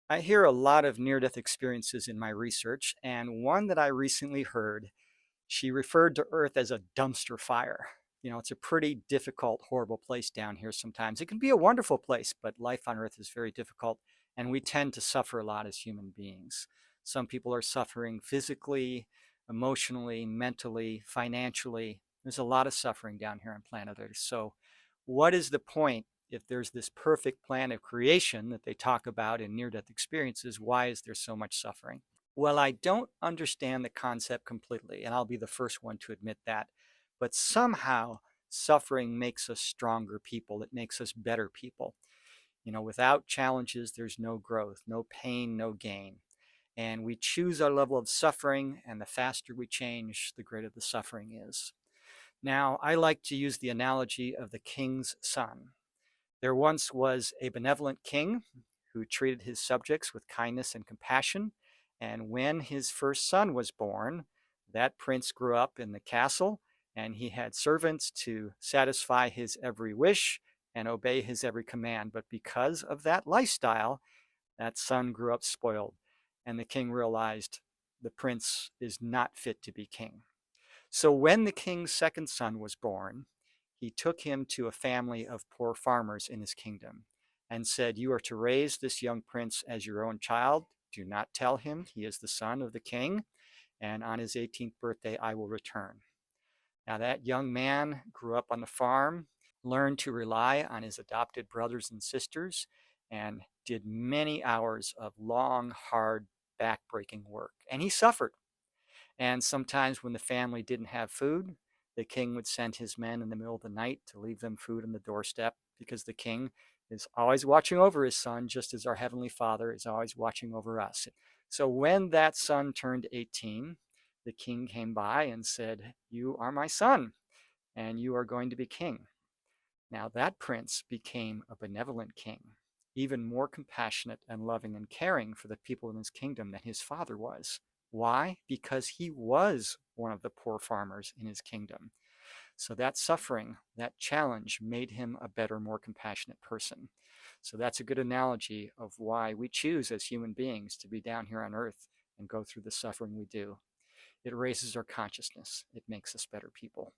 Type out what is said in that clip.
I hear a lot of near-death experiences in my research, and one that I recently heard, she referred to Earth as a dumpster fire. It's a pretty difficult, horrible place down here sometimes. It can be a wonderful place, but life on Earth is very difficult, and we tend to suffer a lot as human beings. Some people are suffering physically, emotionally, mentally, financially. There's a lot of suffering down here on planet Earth. So, what is the point if there's this perfect plan of creation that they talk about in near-death experiences? Why is there so much suffering? Well, I don't understand the concept completely, and I'll be the first one to admit that. But somehow, suffering makes us stronger people. It makes us better people. Without challenges, there's no growth, no pain, no gain. And we choose our level of suffering, and the faster we change, the greater the suffering is. Now, I like to use the analogy of the king's son. There once was a benevolent king who treated his subjects with kindness and compassion. And when his first son was born, that prince grew up in the castle, and he had servants to satisfy his every wish and obey his every command. But because of that lifestyle, that son grew up spoiled, and the king realized the prince is not fit to be king. So when the king's second son was born, he took him to a family of poor farmers in his kingdom and said, "You are to raise this young prince as your own child. Do not tell him he is the son of the king, and on his 18th birthday I will return." Now that young man grew up on the farm, learned to rely on his adopted brothers and sisters, and did many hours of long, hard, back-breaking work. And he suffered. And sometimes when the family didn't have food, the king would send his men in the middle of the night to leave them food on the doorstep, because the king is always watching over his son, just as our Heavenly Father is always watching over us. So when that son turned 18, the king came by and said, "You are my son, and you are going to be king." Now that prince became a benevolent king, even more compassionate and loving and caring for the people in his kingdom than his father was. Why? Because he was one of the poor farmers in his kingdom. So that suffering, that challenge made him a better, more compassionate person. So that's a good analogy of why we choose as human beings to be down here on earth and go through the suffering we do. It raises our consciousness. It makes us better people.